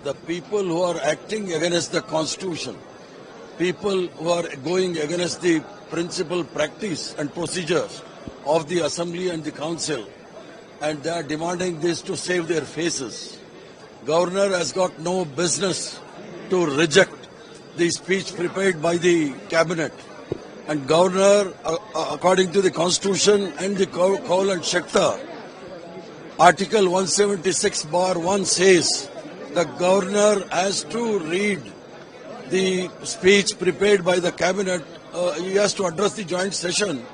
the people who are acting against the constitution, people who are going against the principal practice and procedures of the assembly and the council, and they are demanding this to save their faces. Governor has got no business to reject the speech prepared by the cabinet. And Governor, according to the Constitution and the Kaul and Shakta, Article 176(1) says the Governor has to read the speech prepared by the cabinet. He has to address the joint session.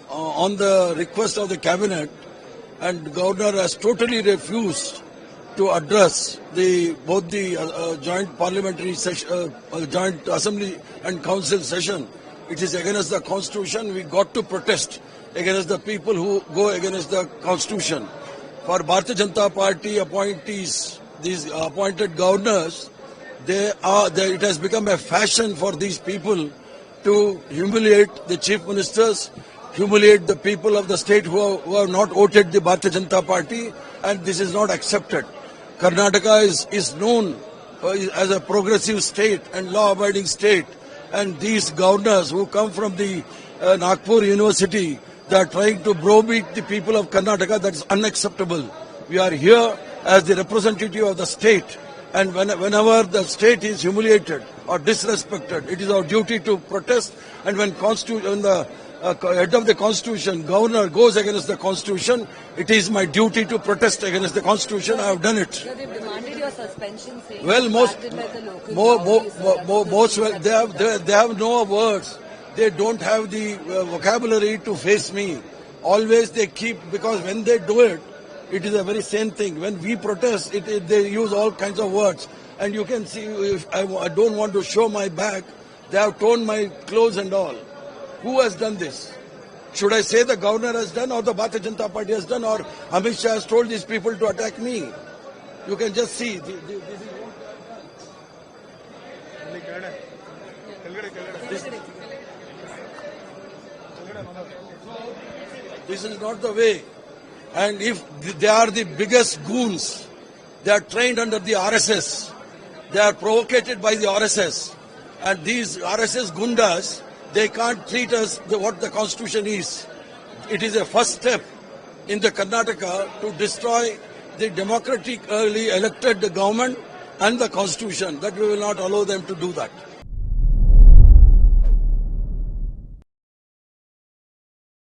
On the request of the cabinet, and Governor has totally refused to address both the joint parliamentary session, joint assembly and council session. It is against the constitution. We got to protest against the people who go against the constitution. For Bharatiya Janata Party appointees, these appointed governors, it has become a fashion for these people to humiliate the chief ministers, humiliate the people of the state who have not voted the Bharatiya Janata Party, and this is not accepted. Karnataka is known as a progressive state and law-abiding state, and these governors who come from the Nagpur University, they are trying to browbeat the people of Karnataka. That is unacceptable. We are here as the representative of the state, and whenever the state is humiliated or disrespected, it is our duty to protest. And when the head of the constitution, governor, goes against the constitution, it is my duty to protest against the constitution. I have done it. So they've demanded your suspension. Well, they have no words. They don't have the vocabulary to face me. Always they keep, because when they do it, it is a very same thing. When we protest, they use all kinds of words. And you can see, if I don't want to show my back, they have torn my clothes and all. Who has done this? Should I say the governor has done, or the Bharatiya Janata Party has done, or Amit Shah has told these people to attack me? You can just see. This is not the way. And if they are the biggest goons, they are trained under the RSS. They are provocated by the RSS. And these RSS gundas, they can't treat us what the constitution is. It is a first step in the Karnataka to destroy the democratically elected government and the constitution. That we will not allow them to do that.